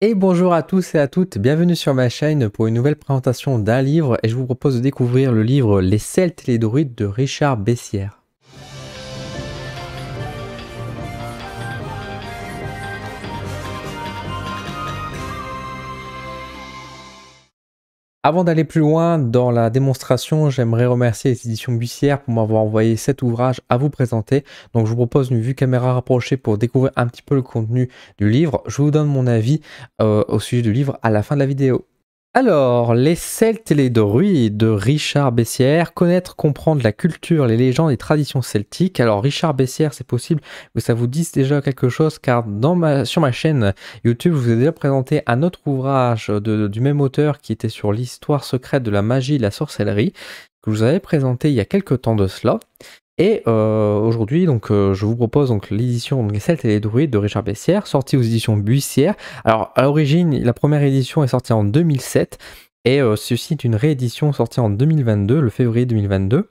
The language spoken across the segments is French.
Et bonjour à tous et à toutes, bienvenue sur ma chaîne pour une nouvelle présentation d'un livre et je vous propose de découvrir le livre Les Celtes et les Druides de Richard Bessières. Avant d'aller plus loin dans la démonstration, j'aimerais remercier les éditions Bussière pour m'avoir envoyé cet ouvrage à vous présenter. Donc je vous propose une vue caméra rapprochée pour découvrir un petit peu le contenu du livre. Je vous donne mon avis au sujet du livre à la fin de la vidéo. Alors, les Celtes et les Druides de Richard Bessières, connaître, comprendre la culture, les légendes et traditions celtiques. Alors, Richard Bessières, c'est possible que ça vous dise déjà quelque chose, car sur ma chaîne YouTube, je vous ai déjà présenté un autre ouvrage du même auteur qui était sur l'histoire secrète de la magie et de la sorcellerie, que je vous avais présenté il y a quelques temps de cela. Et aujourd'hui, je vous propose donc l'édition Les Celtes et les Druides de Richard Bessières, sortie aux éditions Bussière. Alors, à l'origine, la première édition est sortie en 2007, et ceci est une réédition sortie en 2022, le février 2022,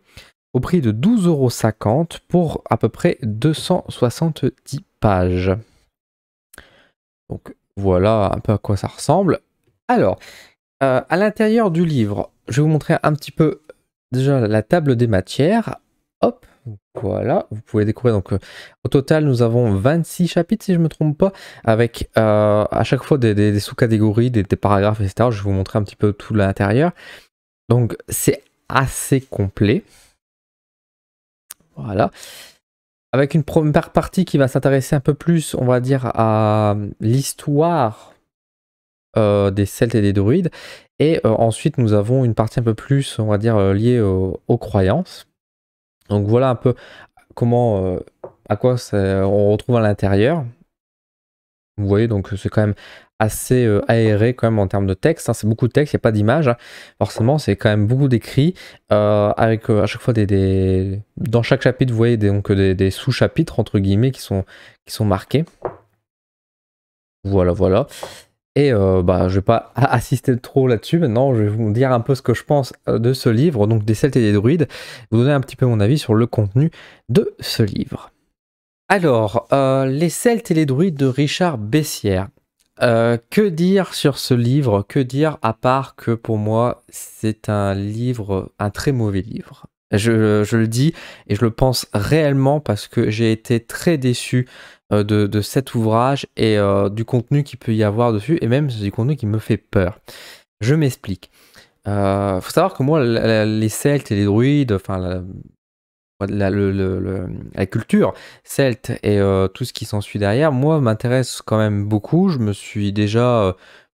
au prix de 12,50 € pour à peu près 270 pages. Donc, voilà un peu à quoi ça ressemble. Alors, à l'intérieur du livre, je vais vous montrer un petit peu déjà la table des matières. Hop, voilà, vous pouvez découvrir. Donc, au total, nous avons 26 chapitres, si je ne me trompe pas, avec à chaque fois des sous-catégories, des paragraphes, etc. Je vais vous montrer un petit peu tout l'intérieur. Donc, c'est assez complet. Voilà. Avec une première partie qui va s'intéresser un peu plus, on va dire, à l'histoire des Celtes et des Druides. Et ensuite, nous avons une partie un peu plus, on va dire, liée aux croyances. Donc voilà un peu comment, à quoi on retrouve à l'intérieur. Vous voyez, donc c'est quand même assez aéré quand même en termes de texte, hein. C'est beaucoup de texte, il n'y a pas d'image, hein. Forcément, c'est quand même beaucoup d'écrits, avec à chaque fois dans chaque chapitre, vous voyez des sous-chapitres, entre guillemets, qui sont marqués. Voilà, voilà. Et je ne vais pas assister trop là-dessus. Maintenant, je vais vous dire un peu ce que je pense de ce livre, donc des Celtes et des Druides, vous donner un petit peu mon avis sur le contenu de ce livre. Alors, les Celtes et les Druides de Richard Bessières. Que dire sur ce livre? Que dire à part que pour moi, c'est un livre, un très mauvais livre. Je le dis et je le pense réellement parce que j'ai été très déçu de cet ouvrage et du contenu qu'il peut y avoir dessus, et même du contenu qui me fait peur. Je m'explique. Faut savoir que moi, les Celtes et les Druides, enfin la culture celte et tout ce qui s'ensuit derrière, moi, m'intéresse quand même beaucoup. Je me suis déjà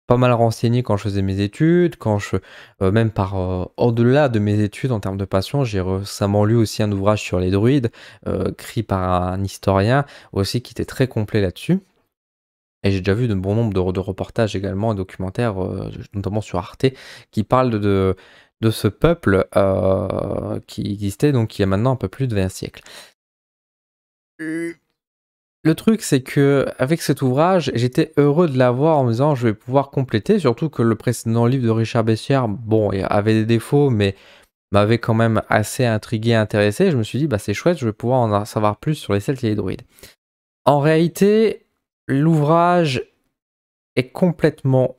pas mal renseigné quand je faisais mes études, même au-delà de mes études en termes de passion. J'ai récemment lu aussi un ouvrage sur les druides, écrit par un historien aussi qui était très complet là-dessus. Et j'ai déjà vu de bon nombre de reportages également et documentaires, notamment sur Arte, qui parlent de ce peuple qui existait donc il y a maintenant un peu plus de 20 siècles. Le truc, c'est que avec cet ouvrage, j'étais heureux de l'avoir en me disant je vais pouvoir compléter, surtout que le précédent livre de Richard Bessières, bon, il avait des défauts, mais m'avait quand même assez intrigué et intéressé. Je me suis dit, bah c'est chouette, je vais pouvoir en savoir plus sur les Celtes et les druides. En réalité, l'ouvrage est complètement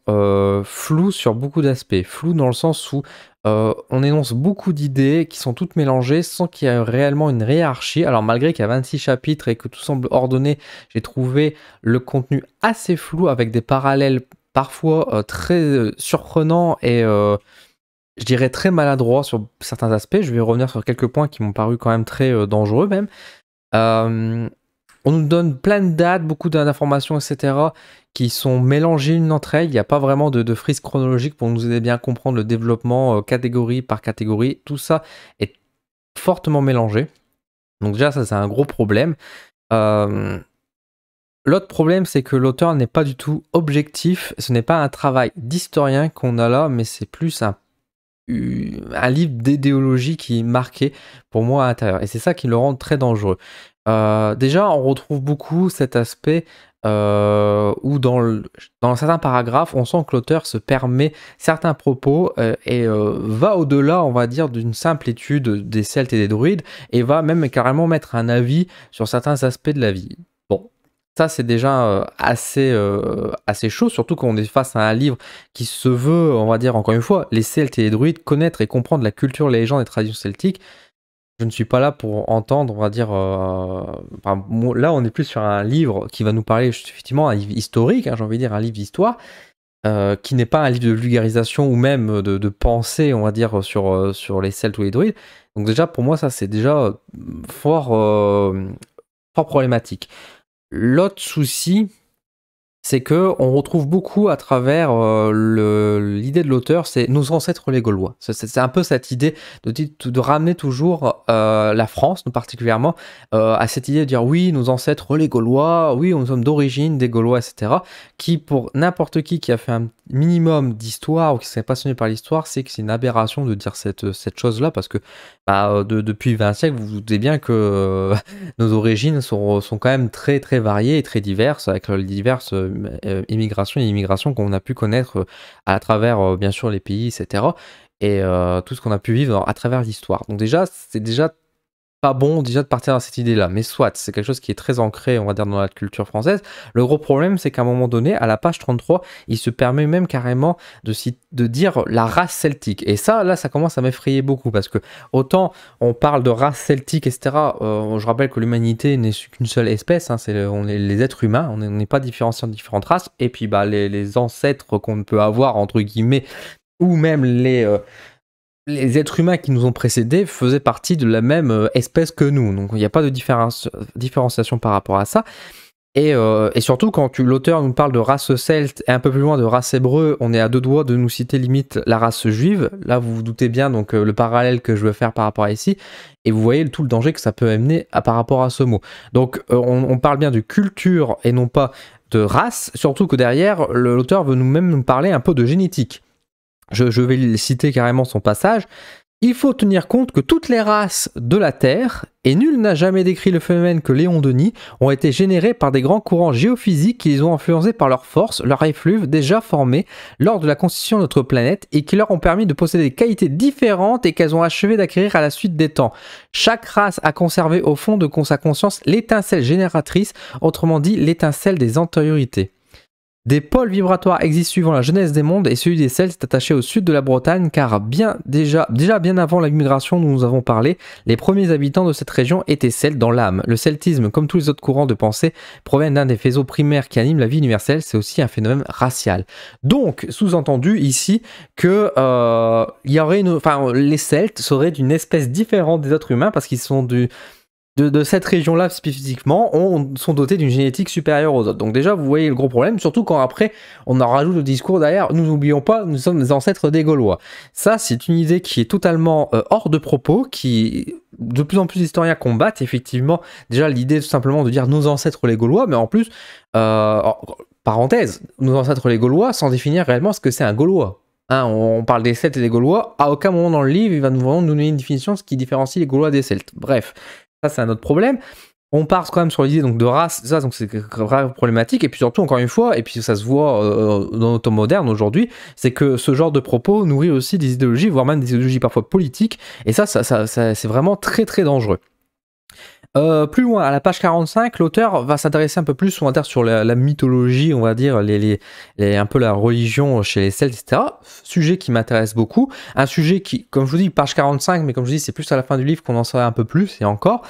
flou sur beaucoup d'aspects. Flou dans le sens où on énonce beaucoup d'idées qui sont toutes mélangées sans qu'il y ait réellement une hiérarchie. Alors malgré qu'il y a 26 chapitres et que tout semble ordonné, j'ai trouvé le contenu assez flou avec des parallèles parfois très surprenants et je dirais très maladroits sur certains aspects. Je vais revenir sur quelques points qui m'ont paru quand même très dangereux même. On nous donne plein de dates, beaucoup d'informations, etc., qui sont mélangées l'une entre elles. Il n'y a pas vraiment de frise chronologique pour nous aider bien à comprendre le développement catégorie par catégorie. Tout ça est fortement mélangé. Donc déjà, ça, c'est un gros problème. L'autre problème, c'est que l'auteur n'est pas du tout objectif. Ce n'est pas un travail d'historien qu'on a là, mais c'est plus un livre d'idéologie qui est marqué pour moi à l'intérieur. Et c'est ça qui le rend très dangereux. Déjà, on retrouve beaucoup cet aspect où dans certains paragraphes, on sent que l'auteur se permet certains propos et va au-delà, on va dire, d'une simple étude des Celtes et des Druides, et va même carrément mettre un avis sur certains aspects de la vie. Bon, ça, c'est déjà assez chaud, surtout quand on est face à un livre qui se veut, on va dire, encore une fois, les Celtes et les druides, connaître et comprendre la culture, les légendes et traditions celtiques. Je ne suis pas là pour entendre, on va dire. Là, on est plus sur un livre qui va nous parler, effectivement, un livre historique, hein, j'ai envie de dire, un livre d'histoire, qui n'est pas un livre de vulgarisation ou même de pensée, on va dire, sur les Celtes ou les druides. Donc, déjà, pour moi, ça, c'est déjà fort problématique. L'autre souci, c'est que on retrouve beaucoup à travers l'idée de l'auteur, c'est nos ancêtres les Gaulois. C'est un peu cette idée de ramener toujours la France, nous particulièrement, à cette idée de dire oui, nos ancêtres les Gaulois, oui, nous sommes d'origine des Gaulois, etc. Qui, pour n'importe qui a fait un minimum d'histoire ou qui s'est passionné par l'histoire, c'est que c'est une aberration de dire cette chose-là, parce que depuis 20 siècles, vous vous doutez bien que nos origines sont quand même très très variées et très diverses, avec les diverses immigrations et immigrations qu'on a pu connaître à travers bien sûr les pays, etc. Et tout ce qu'on a pu vivre à travers l'histoire. Donc déjà, c'est déjà pas bon déjà de partir dans cette idée-là, mais soit, c'est quelque chose qui est très ancré, on va dire, dans la culture française. Le gros problème, c'est qu'à un moment donné, à la page 33, il se permet même carrément de dire la race celtique. Et ça, là, ça commence à m'effrayer beaucoup, parce que autant on parle de race celtique, etc., je rappelle que l'humanité n'est qu'une seule espèce, hein, on est les êtres humains, on n'est pas différenciés en différentes races, et puis les ancêtres qu'on peut avoir, entre guillemets, ou même les êtres humains qui nous ont précédés faisaient partie de la même espèce que nous. Donc il n'y a pas de différenciation par rapport à ça. Et surtout, quand l'auteur nous parle de race celte et un peu plus loin de race hébreu, on est à deux doigts de nous citer limite la race juive. Là, vous vous doutez bien donc le parallèle que je veux faire par rapport à ici. Et vous voyez tout le danger que ça peut amener par rapport à ce mot. Donc on parle bien de culture et non pas de race. Surtout que derrière, l'auteur veut nous parler un peu de génétique. Je vais citer carrément son passage. Il faut tenir compte que toutes les races de la Terre, et nul n'a jamais décrit le phénomène que Léon Denis, ont été générées par des grands courants géophysiques qui les ont influencés par leur force, leur effluve déjà formés lors de la constitution de notre planète et qui leur ont permis de posséder des qualités différentes et qu'elles ont achevé d'acquérir à la suite des temps. Chaque race a conservé au fond de sa conscience l'étincelle génératrice, autrement dit l'étincelle des antériorités. Des pôles vibratoires existent suivant la genèse des mondes et celui des Celtes est attaché au sud de la Bretagne car déjà bien avant la migration dont nous avons parlé, les premiers habitants de cette région étaient celtes dans l'âme. Le celtisme, comme tous les autres courants de pensée, provient d'un des faisceaux primaires qui animent la vie universelle, c'est aussi un phénomène racial. Donc, sous-entendu ici que il y aurait les Celtes seraient d'une espèce différente des êtres humains parce qu'ils sont de cette région-là spécifiquement, sont dotés d'une génétique supérieure aux autres. Donc déjà, vous voyez le gros problème, surtout quand après, on en rajoute le discours derrière, nous n'oublions pas, nous sommes des ancêtres des Gaulois. Ça, c'est une idée qui est totalement hors de propos, qui de plus en plus d'historiens combattent, effectivement, déjà l'idée tout simplement de dire nos ancêtres les Gaulois, mais en plus, parenthèse, nos ancêtres les Gaulois, sans définir réellement ce que c'est un Gaulois. Hein, on parle des Celtes et des Gaulois, à aucun moment dans le livre, il va vraiment nous donner une définition de ce qui différencie les Gaulois des Celtes. Bref. Ça, c'est un autre problème. On part quand même sur l'idée donc, de race, ça, donc c'est vraiment problématique. Et puis surtout, encore une fois, et puis ça se voit dans notre temps moderne aujourd'hui, c'est que ce genre de propos nourrit aussi des idéologies, voire même des idéologies parfois politiques. Et ça c'est vraiment très très dangereux. Plus loin, à la page 45, l'auteur va s'intéresser un peu plus, on va dire, sur la mythologie, on va dire, un peu la religion chez les Celtes, etc. Sujet qui m'intéresse beaucoup. Un sujet qui, comme je vous dis, page 45, mais comme je vous dis, c'est plus à la fin du livre qu'on en saurait un peu plus, et encore.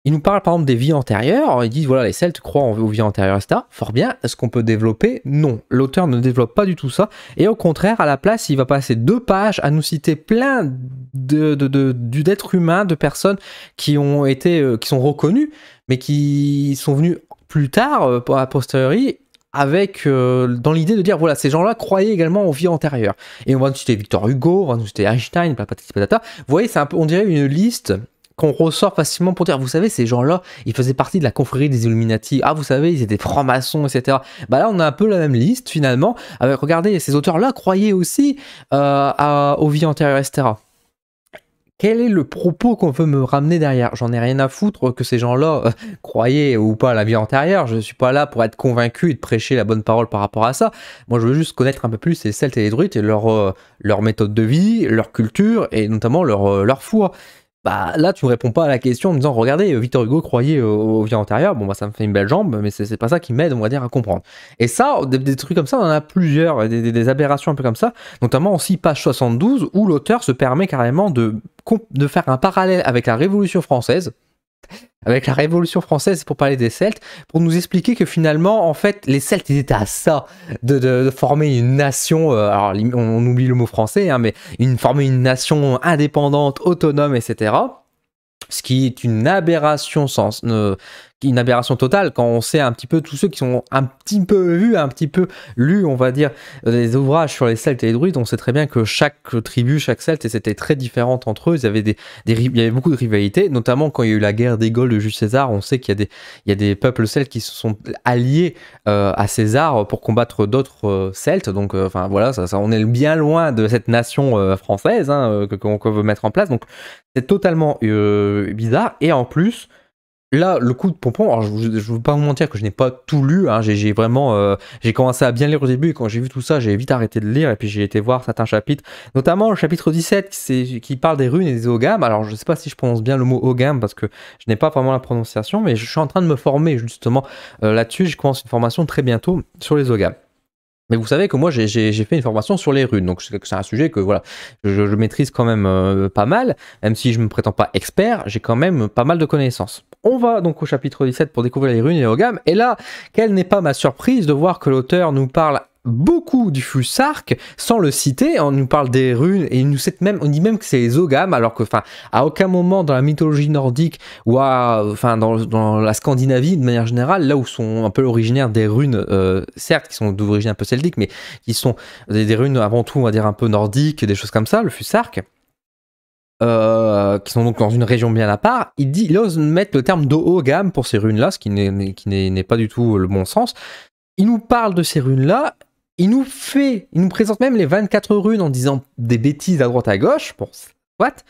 Il nous parle par exemple des vies antérieures, ils disent voilà les Celtes croient aux vies antérieures, etc. Fort bien, est-ce qu'on peut développer? Non, l'auteur ne développe pas du tout ça, et au contraire, à la place, il va passer 2 pages à nous citer plein d'êtres humains, de personnes qui sont reconnus, mais qui sont venus plus tard, a posteriori, avec dans l'idée de dire voilà ces gens-là croyaient également aux vies antérieures. Et on va nous citer Victor Hugo, on va nous citer Einstein, patati patata. Vous voyez, c'est un peu, on dirait une liste qu'on ressort facilement pour dire, vous savez, ces gens-là, ils faisaient partie de la confrérie des Illuminati. Ah, vous savez, ils étaient francs-maçons, etc. Bah là, on a un peu la même liste, finalement. Avec, regardez, ces auteurs-là croyaient aussi aux vies antérieures, etc. Quel est le propos qu'on veut me ramener derrière? J'en ai rien à foutre que ces gens-là croyaient ou pas à la vie antérieure. Je ne suis pas là pour être convaincu et de prêcher la bonne parole par rapport à ça. Moi, je veux juste connaître un peu plus les Celtes et les Druides et leur méthode de vie, leur culture et notamment leur foi. bah là tu me réponds pas à la question en me disant regardez, Victor Hugo croyait aux vies antérieures, bon bah ça me fait une belle jambe, mais c'est pas ça qui m'aide, on va dire, à comprendre. Et ça, des trucs comme ça, on en a plusieurs, des aberrations un peu comme ça, notamment aussi page 72, où l'auteur se permet carrément de faire un parallèle avec la Révolution française. Avec la Révolution française, pour parler des Celtes, pour nous expliquer que finalement, en fait, les Celtes, ils étaient à ça, de former une nation, alors on oublie le mot français, hein, mais former une nation indépendante, autonome, etc. Ce qui est une aberration une aberration totale quand on sait un petit peu tous ceux qui sont un petit peu vus, un petit peu lus, on va dire, des ouvrages sur les Celtes et les Druides. On sait très bien que chaque tribu, chaque Celte, c'était très différente entre eux. Il y avait beaucoup de rivalités, notamment quand il y a eu la guerre des Gaules de Jules César. On sait qu'il y a des peuples celtes qui se sont alliés à César pour combattre d'autres Celtes. Donc, enfin voilà, on est bien loin de cette nation française qu'on veut mettre en place. Donc, c'est totalement bizarre. Et en plus, là, le coup de pompon, alors je ne veux pas vous mentir que je n'ai pas tout lu, hein, j'ai vraiment, j'ai commencé à bien lire au début, et quand j'ai vu tout ça, j'ai vite arrêté de lire, et puis j'ai été voir certains chapitres, notamment le chapitre 17, qui parle des runes et des oghams. Alors je ne sais pas si je prononce bien le mot ogham, parce que je n'ai pas vraiment la prononciation, mais je suis en train de me former justement là-dessus. Je commence une formation très bientôt sur les oghams. Mais vous savez que moi j'ai fait une formation sur les runes, donc c'est un sujet que voilà, je maîtrise quand même pas mal, même si je ne me prétends pas expert, j'ai quand même pas mal de connaissances. On va donc au chapitre 17 pour découvrir les runes et les oghams, et là, quelle n'est pas ma surprise de voir que l'auteur nous parle beaucoup du Fusark sans le citer. On nous parle des runes et on dit même que c'est les oghams, alors que, enfin, à aucun moment dans la mythologie nordique ou dans la Scandinavie de manière générale, là où sont un peu originaires des runes, certes qui sont d'origine un peu celtique, mais qui sont des runes avant tout, on va dire, un peu nordiques, des choses comme ça, le Fusark. Qui sont donc dans une région bien à part, il ose mettre le terme d'ogham pour ces runes-là, ce qui n'est pas du tout le bon sens. Il nous parle de ces runes-là, il nous présente même les 24 runes en disant des bêtises à droite à gauche, bon, soit,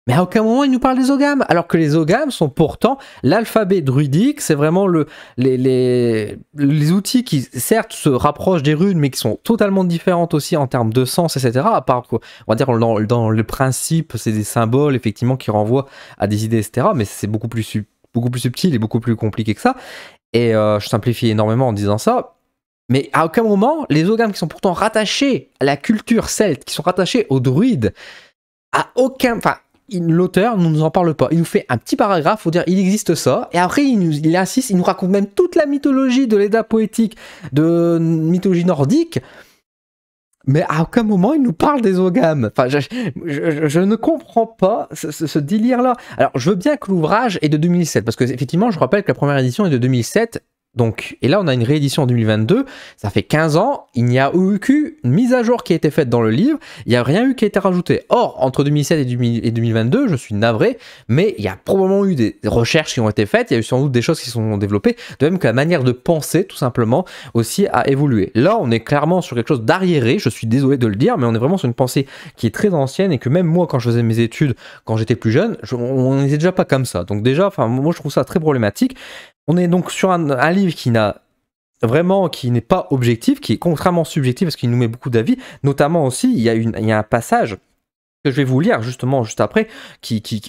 mais à aucun moment il nous parle des oghams, alors que les oghams sont pourtant l'alphabet druidique, c'est vraiment les outils qui certes se rapprochent des runes, mais qui sont totalement différentes aussi en termes de sens, etc. À part quoi, on va dire dans le principe, c'est des symboles effectivement qui renvoient à des idées, etc. Mais c'est beaucoup plus subtil et beaucoup plus compliqué que ça. Et je simplifie énormément en disant ça. Mais à aucun moment, les oghams qui sont pourtant rattachés à la culture celte, qui sont rattachés aux druides, l'auteur ne nous en parle pas. Il nous fait un petit paragraphe pour dire il existe ça, et après il insiste, il nous raconte même toute la mythologie de l'Edda poétique, de mythologie nordique, mais à aucun moment il nous parle des oghams. Enfin, je ne comprends pas ce délire-là. Alors, je veux bien que l'ouvrage est de 2007, parce que effectivement, je rappelle que la première édition est de 2007. Donc, et là, on a une réédition en 2022, ça fait 15 ans, il n'y a eu qu'une mise à jour qui a été faite dans le livre, il n'y a rien eu qui a été rajouté. Or, entre 2007 et 2022, je suis navré, mais il y a probablement eu des recherches qui ont été faites, il y a eu sans doute des choses qui se sont développées, de même que la manière de penser, tout simplement, aussi a évolué. Là, on est clairement sur quelque chose d'arriéré, je suis désolé de le dire, mais on est vraiment sur une pensée qui est très ancienne, et que même moi, quand je faisais mes études, quand j'étais plus jeune, on n'était déjà pas comme ça. Donc déjà, enfin, moi, je trouve ça très problématique. On est donc sur un livre qui n'est pas objectif, qui est contrairement subjectif parce qu'il nous met beaucoup d'avis. Notamment aussi, il y a un passage que je vais vous lire justement juste après,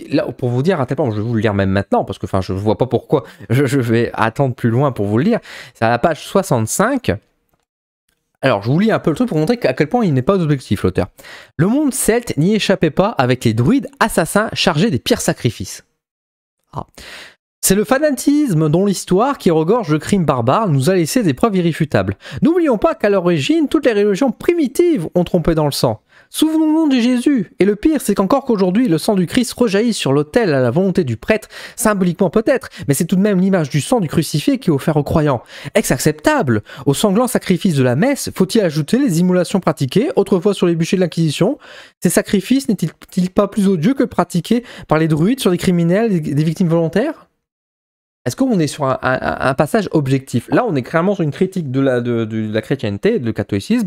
là, pour vous dire à tel point, je vais vous le lire même maintenant, parce que enfin, je ne vois pas pourquoi je vais attendre plus loin pour vous le lire. C'est à la page 65. Alors, je vous lis un peu le truc pour montrer à quel point il n'est pas objectif, l'auteur. Le monde celte n'y échappait pas avec les druides assassins chargés des pires sacrifices. Ah. C'est le fanatisme dont l'histoire, qui regorge de crimes barbares, nous a laissé des preuves irréfutables. N'oublions pas qu'à l'origine, toutes les religions primitives ont trompé dans le sang. Souvenons-nous de Jésus, et le pire, c'est qu'aujourd'hui, le sang du Christ rejaillit sur l'autel à la volonté du prêtre, symboliquement peut-être, mais c'est tout de même l'image du sang du crucifié qui est offert aux croyants. Est-ce acceptable? Au sanglant sacrifice de la messe, faut-il ajouter les immolations pratiquées, autrefois sur les bûchers de l'Inquisition? Ces sacrifices n'est-il pas plus odieux que pratiqués par les druides sur les criminels, des victimes volontaires? Est-ce qu'on est sur un passage objectif? Là, on est clairement sur une critique de la chrétienté, du catholicisme,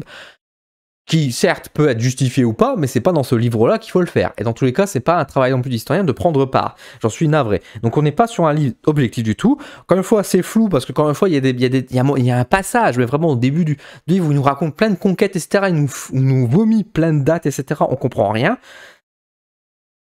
qui certes peut être justifié ou pas, mais c'est pas dans ce livre-là qu'il faut le faire. Et dans tous les cas, c'est pas un travail non plus d'historien de prendre part. J'en suis navré. Donc on n'est pas sur un livre objectif du tout. Encore une fois, c'est flou, parce que encore une fois, il y a un passage, mais vraiment au début du livre où il nous raconte plein de conquêtes, etc. Il nous vomit plein de dates, etc. On comprend rien.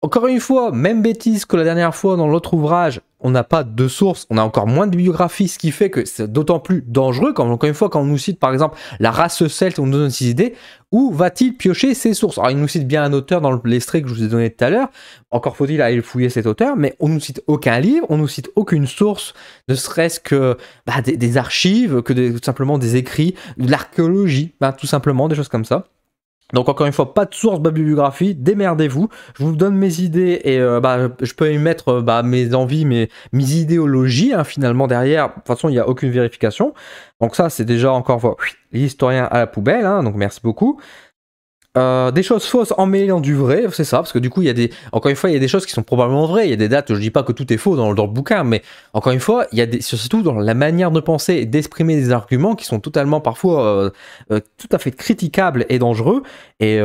Encore une fois, même bêtise que la dernière fois dans l'autre ouvrage, on n'a pas de source, on a encore moins de bibliographie, ce qui fait que c'est d'autant plus dangereux, quand, encore une fois, quand on nous cite par exemple la race celte, on nous donne ses idées, où va-t-il piocher ses sources? Alors il nous cite bien un auteur dans l'extrait que je vous ai donné tout à l'heure, encore faut-il aller fouiller cet auteur, mais on nous cite aucun livre, on nous cite aucune source, ne serait-ce que des archives, que tout simplement des écrits, de l'archéologie, tout simplement, des choses comme ça. Donc encore une fois, pas de source, pas de bibliographie, démerdez-vous. Je vous donne mes idées et je peux y mettre mes envies, mes idéologies finalement derrière. De toute façon, il n'y a aucune vérification. Donc ça, c'est déjà encore une fois l'historien à la poubelle. Donc merci beaucoup. Des choses fausses emmêlant du vrai, c'est ça, parce que du coup, encore une fois, il y a des choses qui sont probablement vraies, il y a des dates, je dis pas que tout est faux dans le bouquin, mais encore une fois, il y a surtout dans la manière de penser et d'exprimer des arguments qui sont totalement parfois tout à fait critiquables et dangereux, et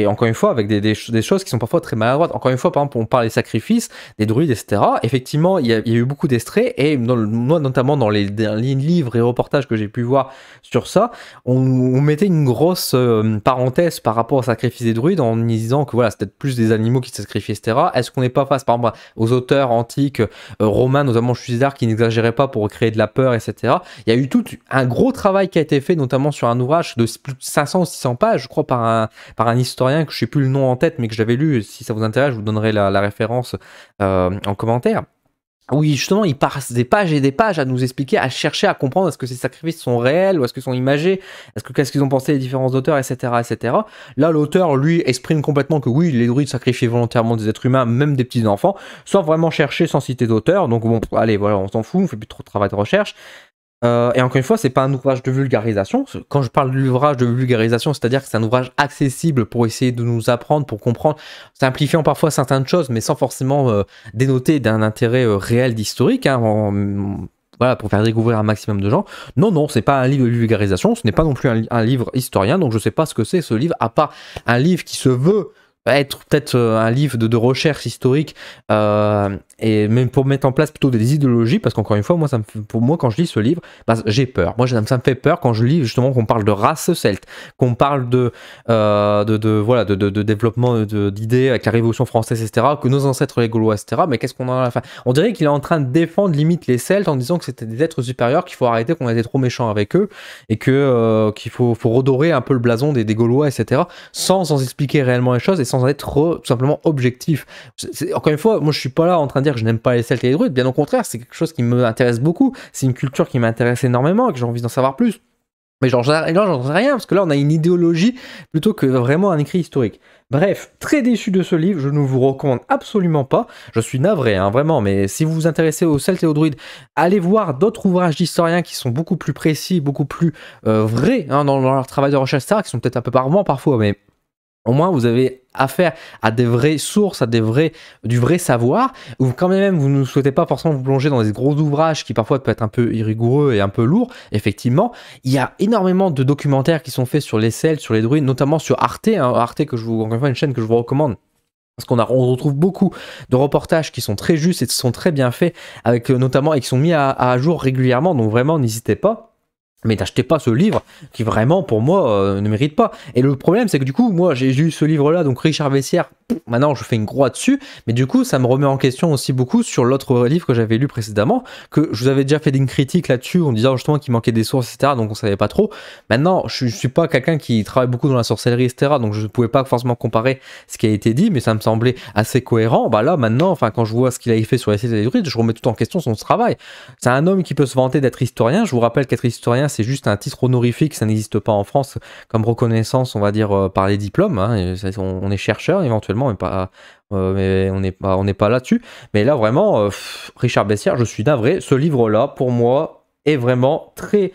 encore une fois, avec des choses qui sont parfois très maladroites. Encore une fois, par exemple, on parle des sacrifices, des druides, etc. Effectivement, il y a eu beaucoup d'extraits, et moi, notamment dans les livres et reportages que j'ai pu voir sur ça, on mettait une grosse parenthèse par rapport au sacrifice des druides en disant que voilà, c'était plus des animaux qui se sacrifiaient, etc. Est-ce qu'on n'est pas face, par exemple, aux auteurs antiques romains, notamment Jules César, qui n'exagéraient pas pour créer de la peur, etc. Il y a eu tout un gros travail qui a été fait, notamment sur un ouvrage de plus de 500 ou 600 pages, je crois, par un historien que je ne sais plus le nom en tête, mais que j'avais lu. Si ça vous intéresse, je vous donnerai la référence en commentaire. Oui, justement, il passe des pages et des pages à nous expliquer, à chercher à comprendre est-ce que ces sacrifices sont réels ou est-ce qu'ils sont imagés, qu'est-ce qu'ils ont pensé les différents auteurs, etc., etc. Là, l'auteur, lui, exprime complètement que oui, les druides sacrifiaient volontairement des êtres humains, même des petits enfants, sans vraiment chercher, sans citer d'auteur. Donc bon, allez, voilà, on s'en fout, on fait plus trop de travail de recherche. Et encore une fois, c'est pas un ouvrage de vulgarisation. Quand je parle d'ouvrage de vulgarisation, c'est-à-dire que c'est un ouvrage accessible pour essayer de nous apprendre, pour comprendre, simplifiant parfois certaines choses, mais sans forcément dénoter d'un intérêt réel d'historique, voilà, pour faire découvrir un maximum de gens. Non, non, c'est pas un livre de vulgarisation, ce n'est pas non plus un livre historien, donc je sais pas ce que c'est ce livre, à part un livre qui se veut être peut-être un livre de recherche historique et même pour mettre en place plutôt des idéologies, parce qu'encore une fois, moi, pour moi, quand je lis ce livre, j'ai peur. Moi, ça me fait peur quand je lis justement qu'on parle de race celte, qu'on parle de développement d'idées avec la Révolution française, etc., que nos ancêtres les Gaulois, etc. Mais qu'est-ce qu'on en a à la fin? On dirait qu'il est en train de défendre limite les Celtes en disant que c'était des êtres supérieurs, qu'il faut arrêter, qu'on était trop méchants avec eux et que qu'il faut redorer un peu le blason des Gaulois, etc., sans expliquer réellement les choses et sans être tout simplement objectif. Encore une fois, moi je suis pas là en train de dire que je n'aime pas les Celtes et les Druides, bien au contraire, c'est quelque chose qui m'intéresse beaucoup, c'est une culture qui m'intéresse énormément et que j'ai envie d'en savoir plus. Mais j'en sais rien, parce que là on a une idéologie plutôt que vraiment un écrit historique. Bref, très déçu de ce livre, je ne vous recommande absolument pas, je suis navré, vraiment, mais si vous vous intéressez aux Celtes et aux Druides, allez voir d'autres ouvrages d'historiens qui sont beaucoup plus précis, beaucoup plus vrais dans leur travail de recherche, etc., qui sont peut-être un peu par moment parfois, mais au moins, vous avez affaire à des vraies sources, du vrai savoir, ou quand même vous ne souhaitez pas forcément vous plonger dans des gros ouvrages qui parfois peuvent être un peu rigoureux et un peu lourds. Effectivement, il y a énormément de documentaires qui sont faits sur les Celtes, sur les druides, notamment sur Arte, Arte encore une fois, une chaîne que je vous recommande. Parce on retrouve beaucoup de reportages qui sont très justes et qui sont très bien faits, avec notamment et qui sont mis à jour régulièrement, donc vraiment n'hésitez pas. Mais n'achetez pas ce livre qui vraiment pour moi ne mérite pas. Et le problème c'est que du coup moi j'ai eu ce livre là, donc Richard Bessières, maintenant je fais une croix dessus, mais du coup ça me remet en question aussi beaucoup sur l'autre livre que j'avais lu précédemment, que je vous avais déjà fait une critique là-dessus en disant justement qu'il manquait des sources, etc., donc on savait pas trop. Maintenant je suis pas quelqu'un qui travaille beaucoup dans la sorcellerie, etc., donc je ne pouvais pas forcément comparer ce qui a été dit, mais ça me semblait assez cohérent. Là maintenant, quand je vois ce qu'il a fait sur les Celtes et les Druides, je remets tout en question son travail. C'est un homme qui peut se vanter d'être historien. Je vous rappelle qu'être historien c'est juste un titre honorifique, ça n'existe pas en France comme reconnaissance, on va dire, par les diplômes. On est chercheur éventuellement, mais pas, mais on n'est pas là-dessus. Mais là vraiment, Richard Bessières, je suis navré. Ce livre-là, pour moi, est vraiment très,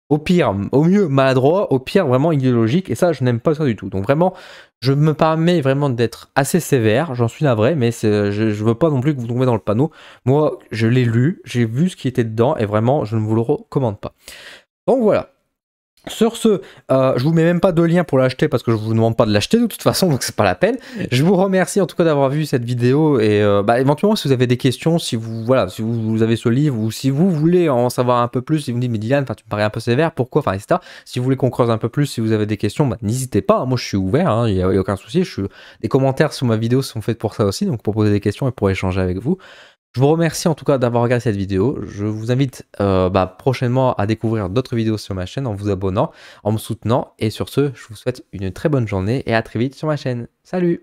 au pire, au mieux maladroit, au pire vraiment idéologique, et ça, je n'aime pas ça du tout. Donc vraiment, je me permets vraiment d'être assez sévère, j'en suis navré, mais je veux pas non plus que vous tombiez dans le panneau. Moi, je l'ai lu, j'ai vu ce qui était dedans, et vraiment, je ne vous le recommande pas. Donc voilà. Sur ce, je vous mets même pas de lien pour l'acheter parce que je vous demande pas de l'acheter de toute façon, donc c'est pas la peine. Je vous remercie en tout cas d'avoir vu cette vidéo et bah, éventuellement si vous avez des questions, si vous voilà, si vous avez ce livre ou si vous voulez en savoir un peu plus, si vous me dites: «Mais Dylan, enfin tu me parais un peu sévère, pourquoi?» enfin et cetera. Si vous voulez qu'on creuse un peu plus, si vous avez des questions, bah, n'hésitez pas, hein, moi je suis ouvert, hein, il y a aucun souci. Les commentaires sous ma vidéo sont faits pour ça aussi, donc pour poser des questions et pour échanger avec vous. Je vous remercie en tout cas d'avoir regardé cette vidéo. Je vous invite bah, prochainement à découvrir d'autres vidéos sur ma chaîne en vous abonnant, en me soutenant. Et sur ce, je vous souhaite une très bonne journée et à très vite sur ma chaîne. Salut!